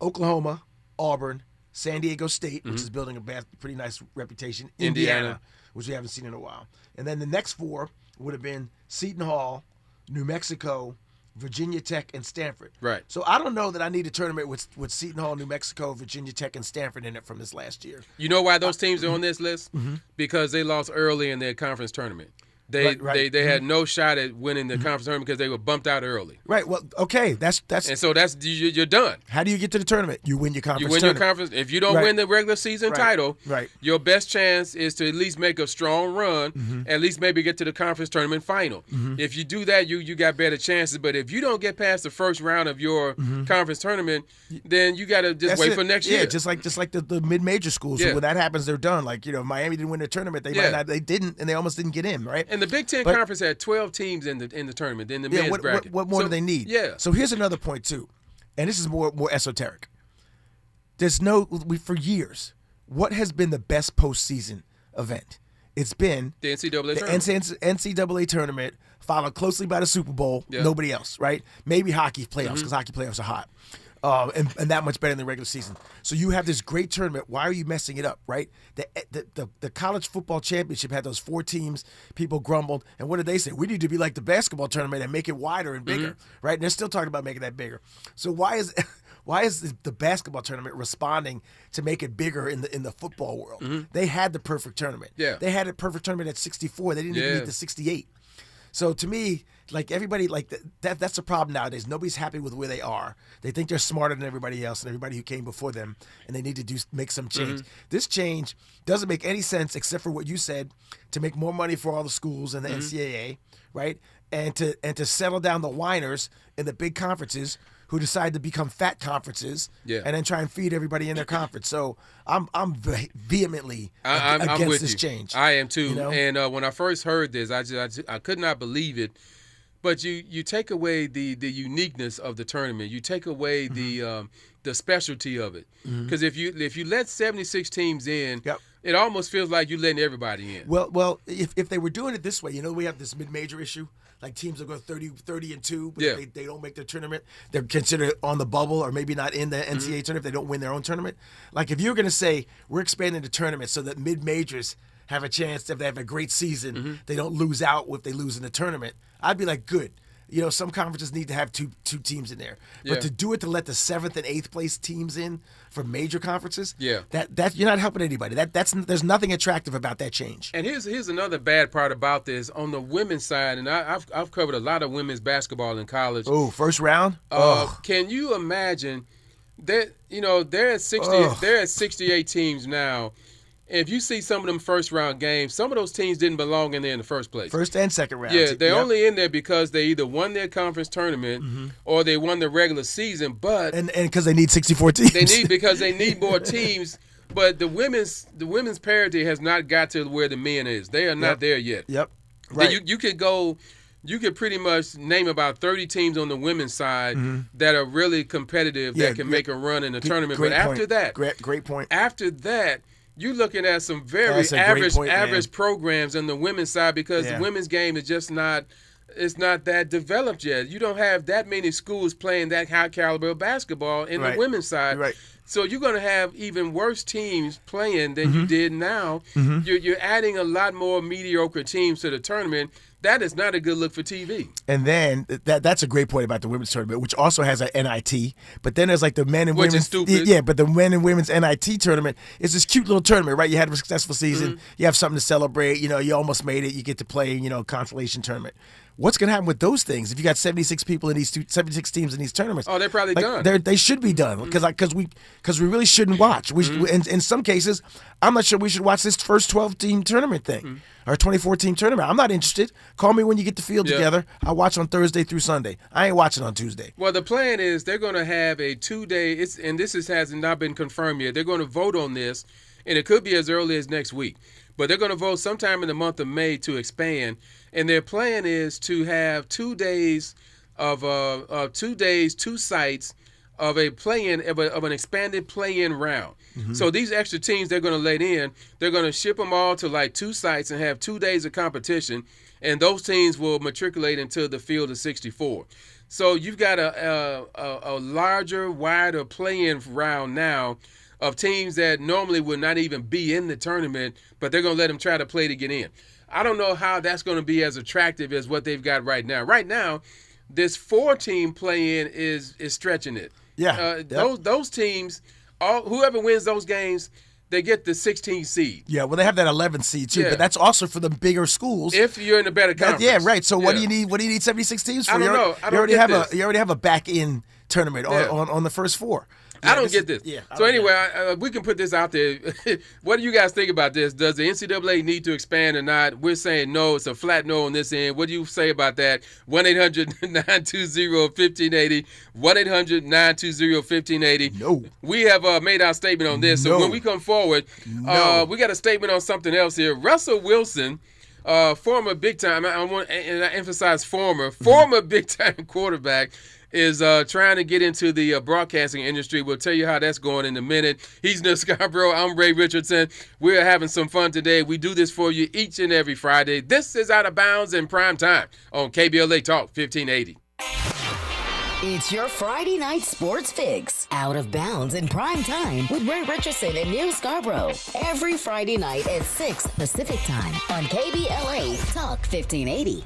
Oklahoma, Auburn, San Diego State, which is building a pretty nice reputation. Indiana, which we haven't seen in a while. And then the next 4 would have been Seton Hall, New Mexico, Virginia Tech, and Stanford. Right. So I don't know that I need a tournament with Seton Hall, New Mexico, Virginia Tech, and Stanford in it from this last year. You know why those teams are on this list? Mm-hmm. Because they lost early in their conference tournament. They had no shot at winning the conference tournament because they were bumped out early. Right. Well, okay. That's and so you're done. How do you get to the tournament? You win your conference. Your conference. If you don't win the regular season title, your best chance is to at least make a strong run, at least maybe get to the conference tournament final. Mm-hmm. If you do that, you got better chances. But if you don't get past the first round of your conference tournament, then you got to just wait for next year. Yeah, just like the mid-major schools. So when that happens, they're done. Like Miami didn't win the tournament. They didn't, and they almost didn't get in. Right. And the Big Ten Conference had 12 teams in the tournament in the men's bracket. What more do they need? Yeah. So here's another point too, and this is more esoteric. For years, what has been the best postseason event? It's been the NCAA tournament. NCAA tournament, followed closely by the Super Bowl. Yeah. Nobody else, right? Maybe hockey playoffs because hockey playoffs are hot. And that much better than the regular season. So you have this great tournament. Why are you messing it up, right? The college football championship had those 4 teams. People grumbled. And what did they say? We need to be like the basketball tournament and make it wider and bigger, right? And they're still talking about making that bigger. So why is the basketball tournament responding to make it bigger in the football world? They had the perfect tournament. Yeah. They had a perfect tournament at 64. They didn't even need the 68. So to me, like everybody, like that's the problem nowadays. Nobody's happy with where they are. They think they're smarter than everybody else and everybody who came before them, and they need to make some change. This change doesn't make any sense except for what you said, to make more money for all the schools and the NCAA, right? And to settle down the whiners in the big conferences who decide to become fat conferences, and then try and feed everybody in their conference. So I'm vehemently against this change. I am too. You know? And when I first heard this, I could not believe it. But you take away the uniqueness of the tournament. You take away the specialty of it. Because if you let 76 teams in, it almost feels like you're letting everybody in. Well, if they were doing it this way, we have this mid-major issue. Like teams will go 30-2, but if they don't make their tournament, they're considered on the bubble or maybe not in the NCAA tournament if they don't win their own tournament. Like if you're going to say we're expanding the tournament so that mid-majors have a chance, if they have a great season, they don't lose out if they lose in the tournament, I'd be like, good. Some conferences need to have two teams in there. But to do it to let the 7th and 8th place teams in for major conferences, that you're not helping anybody. There's nothing attractive about that change. And here's another bad part about this on the women's side, and I've covered a lot of women's basketball in college. Oh, first round? Can you imagine that they're at 68 teams now. If you see some of them first round games, some of those teams didn't belong in there in the first place. First and second round. Yeah, they're only in there because they either won their conference tournament or they won the regular season. But and because they need 64 teams. Because they need more teams. But the women's parity has not got to where the men is. They are not there yet. Yep. Right. You could pretty much name about 30 teams on the women's side that are really competitive that can make a run in the tournament. But after that, great point. After that, you're looking at some very average programs on the women's side because the women's game is just not that developed yet. You don't have that many schools playing that high caliber of basketball in the women's side. Right. So you're going to have even worse teams playing than you did now. You're adding a lot more mediocre teams to the tournament. That is not a good look for TV. And then that's a great point about the women's tournament, which also has an NIT. But then there's like the men and which women's. Is stupid. Yeah, but the men and women's NIT tournament is this cute little tournament, right? You had a successful season. You have something to celebrate. You almost made it. You get to play, consolation tournament. What's going to happen with those things if you got 76 people in 76 teams in these tournaments? Oh, they're probably done. They should be done because we really shouldn't watch. In some cases, I'm not sure we should watch this first 12-team tournament thing or 24-team tournament. I'm not interested. Call me when you get the field together. I'll watch on Thursday through Sunday. I ain't watching on Tuesday. Well, the plan is they're going to have a 2-day, and this has not been confirmed yet. They're going to vote on this, and it could be as early as next week. But they're going to vote sometime in the month of May to expand. And their plan is to have 2 days of 2 sites of a play-in of an expanded play-in round. So these extra teams they're going to let in, they're going to ship them all to like 2 sites and have 2 days of competition, and those teams will matriculate into the field of 64. So you've got a larger, wider play-in round now of teams that normally would not even be in the tournament, but they're going to let them try to play to get in. I don't know how that's going to be as attractive as what they've got right now. Right now, this 4-team play-in is stretching it. Yeah. Those teams, whoever wins those games, they get the 16 seed. Yeah, well, they have that 11 seed too, but that's also for the bigger schools. If you're in a better conference. Right. So what do you need? What do you need 76 teams for? I don't know. You already have a back-in tournament on the first 4. I don't get this. So anyway, we can put this out there. What do you guys think about this? Does the NCAA need to expand or not? We're saying no. It's a flat no on this end. What do you say about that? 1-800-920-1580. 1-800-920-1580. No. We have made our statement on this. So when we come forward, we got a statement on something else here. Russell Wilson, former big-time, I emphasize former big-time quarterback, is trying to get into the broadcasting industry. We'll tell you how that's going in a minute. He's Neal Scarbrough. I'm Ray Richardson. We're having some fun today. We do this for you each and every Friday. This is Out of Bounds in Prime Time on KBLA Talk 1580. It's your Friday night sports fix. Out of Bounds in Prime Time with Ray Richardson and Neal Scarbrough. Every Friday night at 6 Pacific Time on KBLA Talk 1580.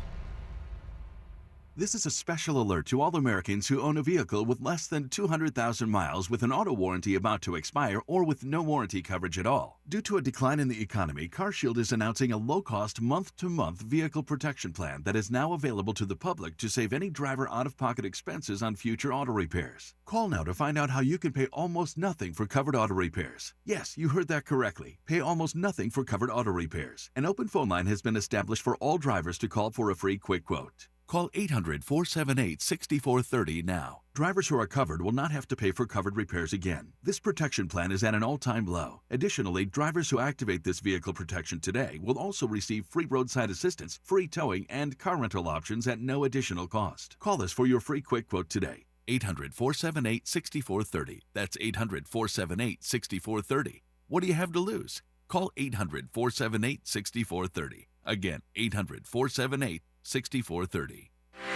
This is a special alert to all Americans who own a vehicle with less than 200,000 miles with an auto warranty about to expire or with no warranty coverage at all. Due to a decline in the economy, CarShield is announcing a low-cost month-to-month vehicle protection plan that is now available to the public to save any driver out-of-pocket expenses on future auto repairs. Call now to find out how you can pay almost nothing for covered auto repairs. Yes, you heard that correctly. Pay almost nothing for covered auto repairs. An open phone line has been established for all drivers to call for a free quick quote. Call 800-478-6430 now. Drivers who are covered will not have to pay for covered repairs again. This protection plan is at an all-time low. Additionally, drivers who activate this vehicle protection today will also receive free roadside assistance, free towing, and car rental options at no additional cost. Call us for your free quick quote today. 800-478-6430. That's 800-478-6430. What do you have to lose? Call 800-478-6430. Again, 800-478-6430.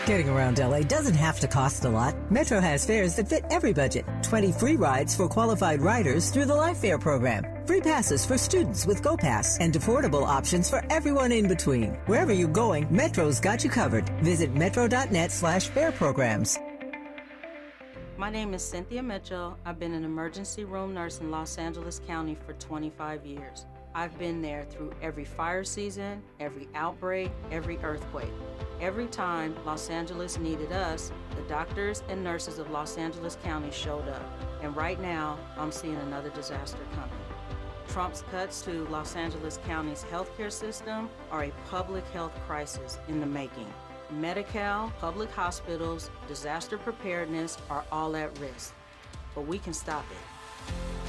Getting around LA doesn't have to cost a lot. Metro has fares that fit every budget. 20 free rides for qualified riders through the Life Fare program. Free passes for students with GoPass and affordable options for everyone in between. Wherever you're going, Metro's got you covered. Visit metro.net/fare programs. My name is Cynthia Mitchell. I've been an emergency room nurse in Los Angeles County for 25 years. I've been there through every fire season, every outbreak, every earthquake. Every time Los Angeles needed us, the doctors and nurses of Los Angeles County showed up. And right now, I'm seeing another disaster coming. Trump's cuts to Los Angeles County's healthcare system are a public health crisis in the making. Medi-Cal, public hospitals, disaster preparedness are all at risk. But we can stop it.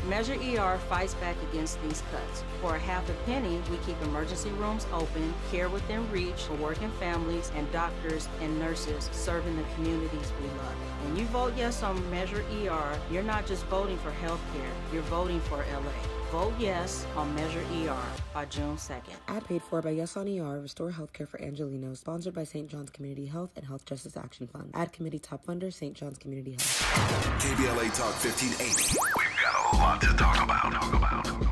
Measure ER fights back against these cuts. For a half a penny, we keep emergency rooms open, care within reach for working families, and doctors and nurses serving the communities we love. When you vote yes on Measure ER, you're not just voting for health care, you're voting for LA. Vote yes on Measure ER by June 2nd. Ad paid for by Yes on ER, Restore Healthcare for Angelinos, sponsored by St. John's Community Health and Health Justice Action Fund. Ad committee top funder, St. John's Community Health. KBLA Talk 1580. We've got a lot to talk about.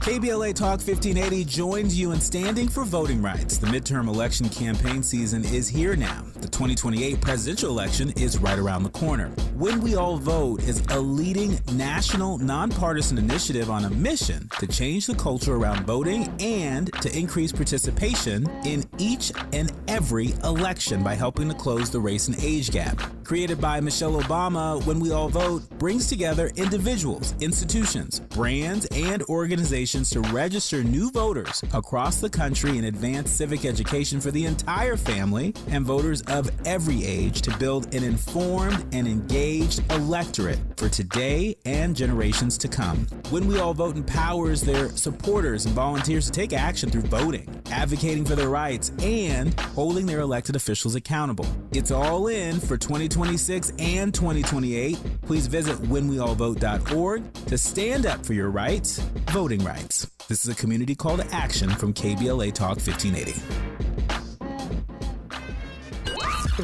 KBLA Talk 1580 joins you in standing for voting rights. The midterm election campaign season is here now. The 2028 presidential election is right around the corner. When We All Vote is a leading national nonpartisan initiative on a mission to change the culture around voting and to increase participation in each and every election by helping to close the race and age gap. Created by Michelle Obama, When We All Vote brings together individuals, institutions, brands, and organizations to register new voters across the country and advance civic education for the entire family and voters of every age to build an informed and engaged electorate for today and generations to come. When We All Vote empowers their supporters and volunteers to take action through voting, advocating for their rights, and holding their elected officials accountable. It's all in for 2026 and 2028. Please visit whenweallvote.org to stand up for your rights, voting rights. This is a community call to action from KBLA Talk 1580.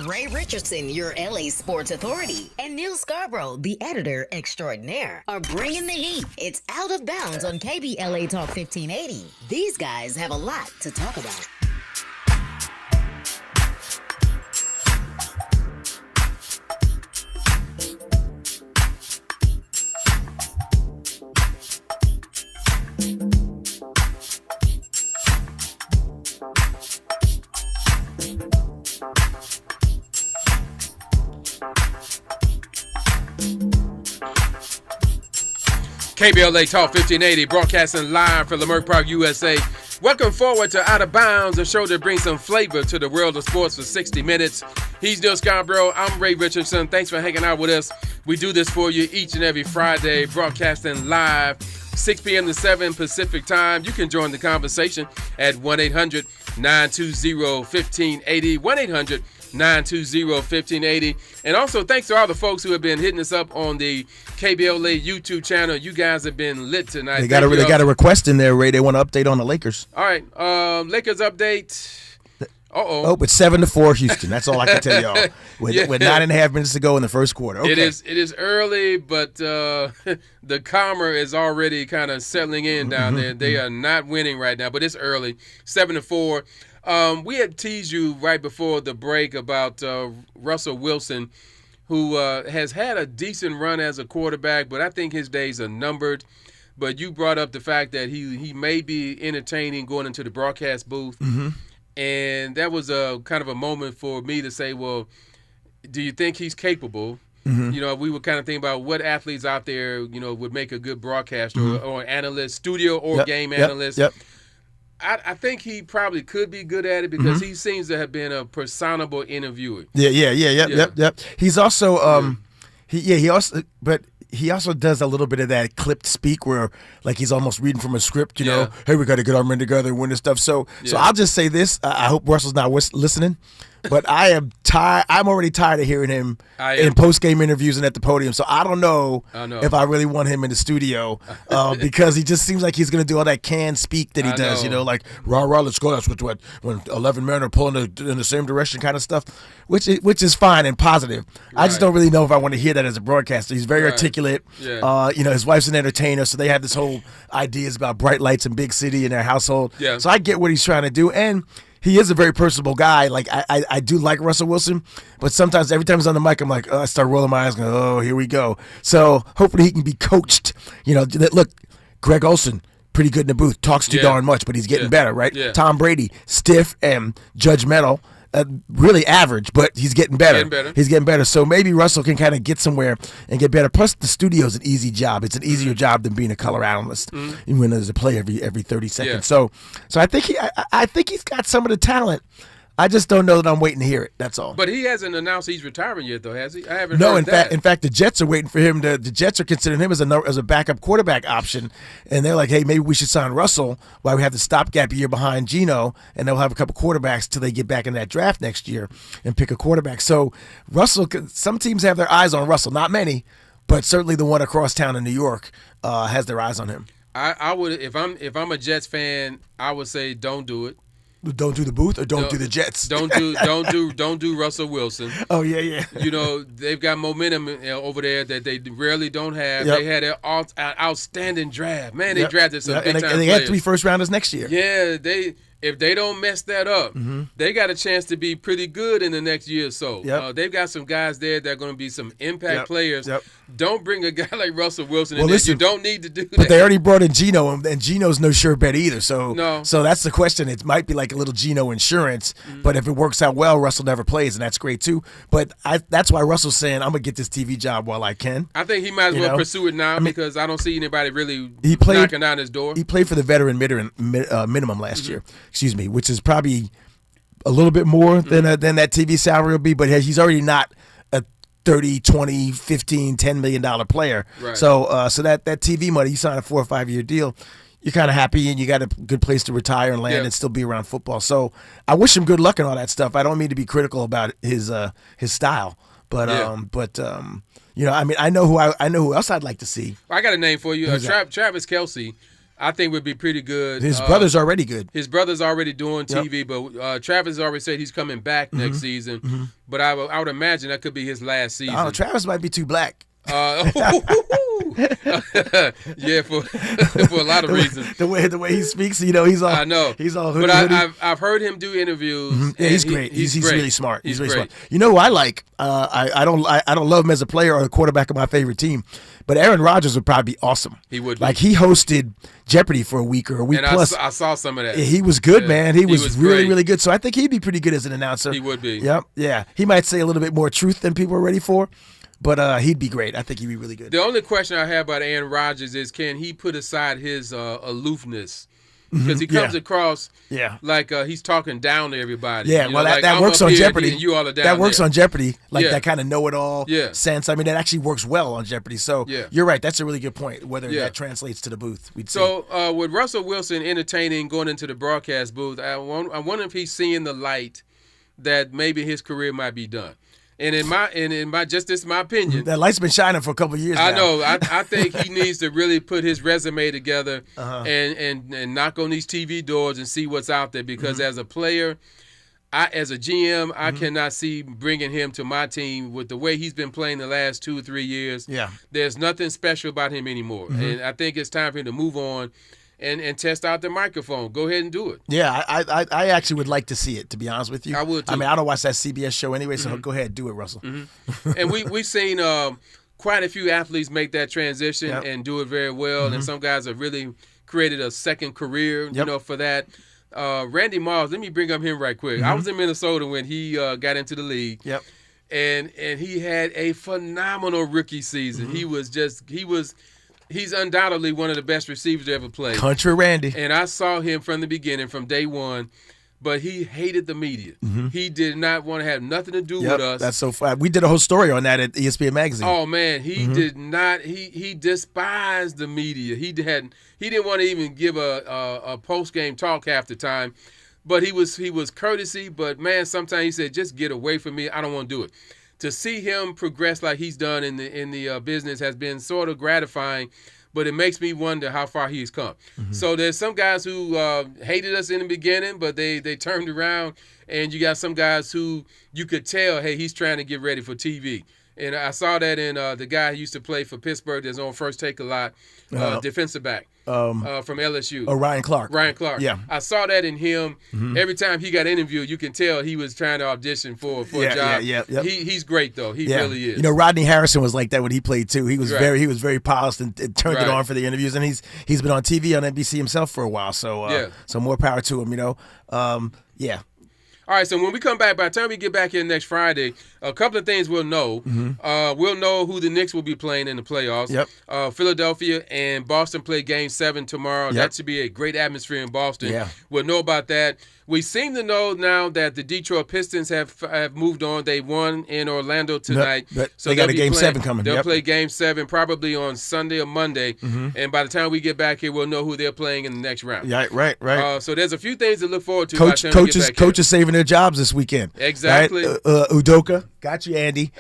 Ray Richardson, your LA sports authority, and Neal Scarbrough, the editor extraordinaire, are bringing the heat. It's Out of Bounds on KBLA Talk 1580. These guys have a lot to talk about. KBLA Talk 1580, broadcasting live from Leimert Park, USA. Welcome forward to Out of Bounds, a show that brings some flavor to the world of sports for 60 minutes. He's Neal Scarbrough. I'm Ray Richardson. Thanks for hanging out with us. We do this for you each and every Friday, broadcasting live, 6 p.m. to 7 Pacific time. You can join the conversation at 1-800-920-1580, 1-800-920-1580. And also, thanks to all the folks who have been hitting us up on the KBLA YouTube channel. You guys have been lit tonight. They got a request in there, Ray. They want to update on the Lakers. All right, Lakers update. Oh, it's 7-4 Houston. That's all I can tell y'all. With 9.5 minutes to go in the first quarter. Okay. It is early, but the calmer is already kind of settling in down there. They are not winning right now, but it's early. 7-4. We had teased you right before the break about Russell Wilson, who has had a decent run as a quarterback, but I think his days are numbered. But you brought up the fact that he may be entertaining going into the broadcast booth. Mm-hmm. And that was a kind of a moment for me to say, well, do you think he's capable? Mm-hmm. We were kind of thinking about what athletes out there, would make a good broadcaster Mm-hmm. or analyst, studio or game analyst. Yep. I think he probably could be good at it because he seems to have been a personable interviewer. Yep. He's also he also does a little bit of that clipped speak where like he's almost reading from a script, know. Hey, we got to get our men together and win this stuff. So I'll just say this. I hope Russell's not listening, but I am tired. I'm already tired of hearing him in post-game interviews and at the podium. So I don't know if I really want him in the studio because he just seems like he's going to do all that canned speak that he does, like rah, rah, let's go. That's what when 11 men are pulling in the same direction kind of stuff, which is fine and positive. Right. I just don't really know if I want to hear that as a broadcaster. He's very articulate. Yeah. His wife's an entertainer, so they have this whole ideas about bright lights and big city in their household. Yeah. So I get what he's trying to do, and he is a very personable guy. Like I do like Russell Wilson, but sometimes every time he's on the mic, I'm like, I start rolling my eyes, going, oh, here we go. So hopefully he can be coached. Look, Greg Olson, pretty good in the booth, talks too darn much, but he's getting better, right? Yeah. Tom Brady, stiff and judgmental. Really average, but he's getting better. He's getting better. So maybe Russell can kind of get somewhere and get better. Plus, the studio's an easy job. It's an easier job than being a color analyst, even when there's a play every 30 seconds. Yeah. So I think he's got some of the talent. I just don't know that I'm waiting to hear it. That's all. But he hasn't announced he's retiring yet, though, has he? I haven't. No, heard that. In fact, the Jets are waiting for him. The Jets are considering him as a backup quarterback option, and they're like, hey, maybe we should sign Russell while we have the stopgap year behind Geno, and they'll have a couple quarterbacks till they get back in that draft next year and pick a quarterback. So Russell, some teams have their eyes on Russell. Not many, but certainly the one across town in New York has their eyes on him. I would, if I'm a Jets fan, I would say don't do it. Don't do the booth or don't do the Jets. Don't do Russell Wilson. Oh yeah. They've got momentum over there that they rarely don't have. Yep. They had an outstanding draft. Man, they drafted some big time and they players. had 3 first-rounders next year. Yeah, if they don't mess that up, they got a chance to be pretty good in the next year or so. Yep. They've got some guys there that are going to be some impact players. Yep. Don't bring a guy like Russell Wilson in there. You don't need to do that. But they already brought in Geno, and Geno's no sure bet either. So no. So that's the question. It might be like a little Geno insurance, but if it works out well, Russell never plays, and that's great too. But that's why Russell's saying, I'm going to get this TV job while I can. I think he might as well pursue it now because I don't see anybody really knocking down his door. He played for the veteran minimum last year, which is probably a little bit more than that TV salary will be, but he's already not a 30, 20, 15, $10 million player. Right. So that TV money, you sign a 4 or 5 year deal, you're kind of happy and you got a good place to retire and land and still be around football. So I wish him good luck and all that stuff. I don't mean to be critical about his style, but I know who else I'd like to see. I got a name for you. Travis Kelce. I think would be pretty good. His brother's already good. His brother's already doing TV, but Travis already said he's coming back next season. But I would imagine that could be his last season. Oh, Travis might be too black. Yeah, for a lot of reasons. The way he speaks, he's all. I know. He's all. But I've heard him do interviews. Yeah, he's great. He's really smart. He's really great. smart. You know who I like? I don't love him as a player or a quarterback of my favorite team, but Aaron Rodgers would probably be awesome. He would. Like he hosted Jeopardy for a week or a week plus. I saw some of that. Yeah, he was good, man. He was really, great. really good. So I think he'd be pretty good as an announcer. He would be. Yep. Yeah. He might say a little bit more truth than people are ready for. But he'd be great. I think he'd be really good. The only question I have about Aaron Rodgers is, can he put aside his aloofness? Because he comes across like he's talking down to everybody. Yeah, well, that works on Jeopardy. And you all are down that works there. on Jeopardy, like that kind of know-it-all sense. I mean, that actually works well on Jeopardy. So you're right. That's a really good point, whether that translates to the booth. So with Russell Wilson entertaining going into the broadcast booth, I wonder if he's seeing the light that maybe his career might be done. And in my just this is my opinion. That light's been shining for a couple of years now. I know. I think he needs to really put his resume together and knock on these TV doors and see what's out there. Because as a player, as a GM, I cannot see bringing him to my team with the way he's been playing the last 2 or 3 years. Yeah, there's nothing special about him anymore, and I think it's time for him to move on and test out the microphone. Go ahead and do it. Yeah, I actually would like to see it, to be honest with you. I would too. I mean, I don't watch that CBS show anyway, so go ahead, do it, Russell. And we've seen quite a few athletes make that transition and do it very well, and some guys have really created a second career, for that. Randy Moss, let me bring up him right quick. I was in Minnesota when he got into the league. Yep. And he had a phenomenal rookie season. He's undoubtedly one of the best receivers to ever play. Country Randy. And I saw him from the beginning, from day one, but he hated the media. He did not want to have nothing to do with us. That's so fun. We did a whole story on that at ESPN Magazine. Oh, man, he did not. He despised the media. He didn't want to even give a post-game talk half the time. But he was courtesy. But, man, sometimes he said, just get away from me. I don't want to do it. To see him progress like he's done in the business has been sort of gratifying, but it makes me wonder how far he's come. So there's some guys who hated us in the beginning, but they turned around, and you got some guys who you could tell, hey, he's trying to get ready for TV. And I saw that in the guy who used to play for Pittsburgh that's on First Take a lot, defensive back from LSU. Oh, Ryan Clark. Yeah. I saw that in him. Every time he got interviewed, you can tell he was trying to audition for a job. He's great, though. He really is. Rodney Harrison was like that when he played, too. He was very polished and turned it on for the interviews. And he's been on TV on NBC himself for a while. So so more power to him, All right, so when we come back, by the time we get back here next Friday, a couple of things we'll know. We'll know who the Knicks will be playing in the playoffs. Philadelphia and Boston play Game 7 tomorrow. That should be a great atmosphere in Boston. We'll know about that. We seem to know now that the Detroit Pistons have moved on. They won in Orlando tonight. So they got a Game 7 coming. They'll play Game 7 probably on Sunday or Monday. And by the time we get back here, we'll know who they're playing in the next round. Right. So there's a few things to look forward to. Coaches saving their jobs this weekend. Exactly. Right? Udoka, got you, Andy.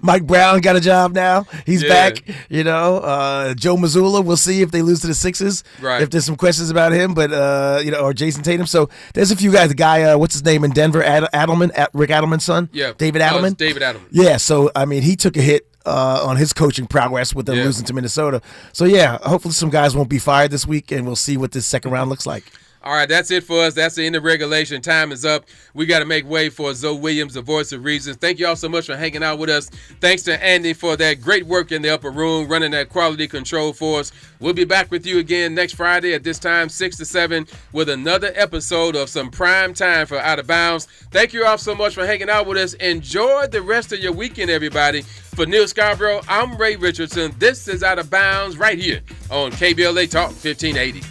Mike Brown got a job now. He's back. Joe Mazzulla. We'll see if they lose to the Sixers. Right. If there's some questions about him, but or Jason Tatum. So there's a few guys. The guy, what's his name in Denver? Adelman, Rick Adelman's son. Yeah. David Adelman. David Adelman. Yeah. So I mean, he took a hit on his coaching progress with them losing to Minnesota. So hopefully some guys won't be fired this week, and we'll see what this second round looks like. All right, that's it for us. That's the end of regulation. Time is up. We got to make way for Zoe Williams, the voice of reason. Thank you all so much for hanging out with us. Thanks to Andy for that great work in the upper room, running that quality control for us. We'll be back with you again next Friday at this time, 6 to 7, with another episode of some prime time for Out of Bounds. Thank you all so much for hanging out with us. Enjoy the rest of your weekend, everybody. For Neal Scarbrough, I'm Ray Richardson. This is Out of Bounds right here on KBLA Talk 1580.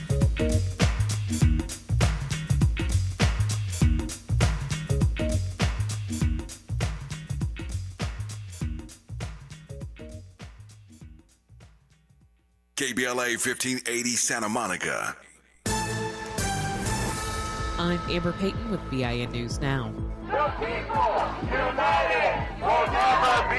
KBLA 1580 Santa Monica. I'm Amber Payton with BIN News Now. The people united will never be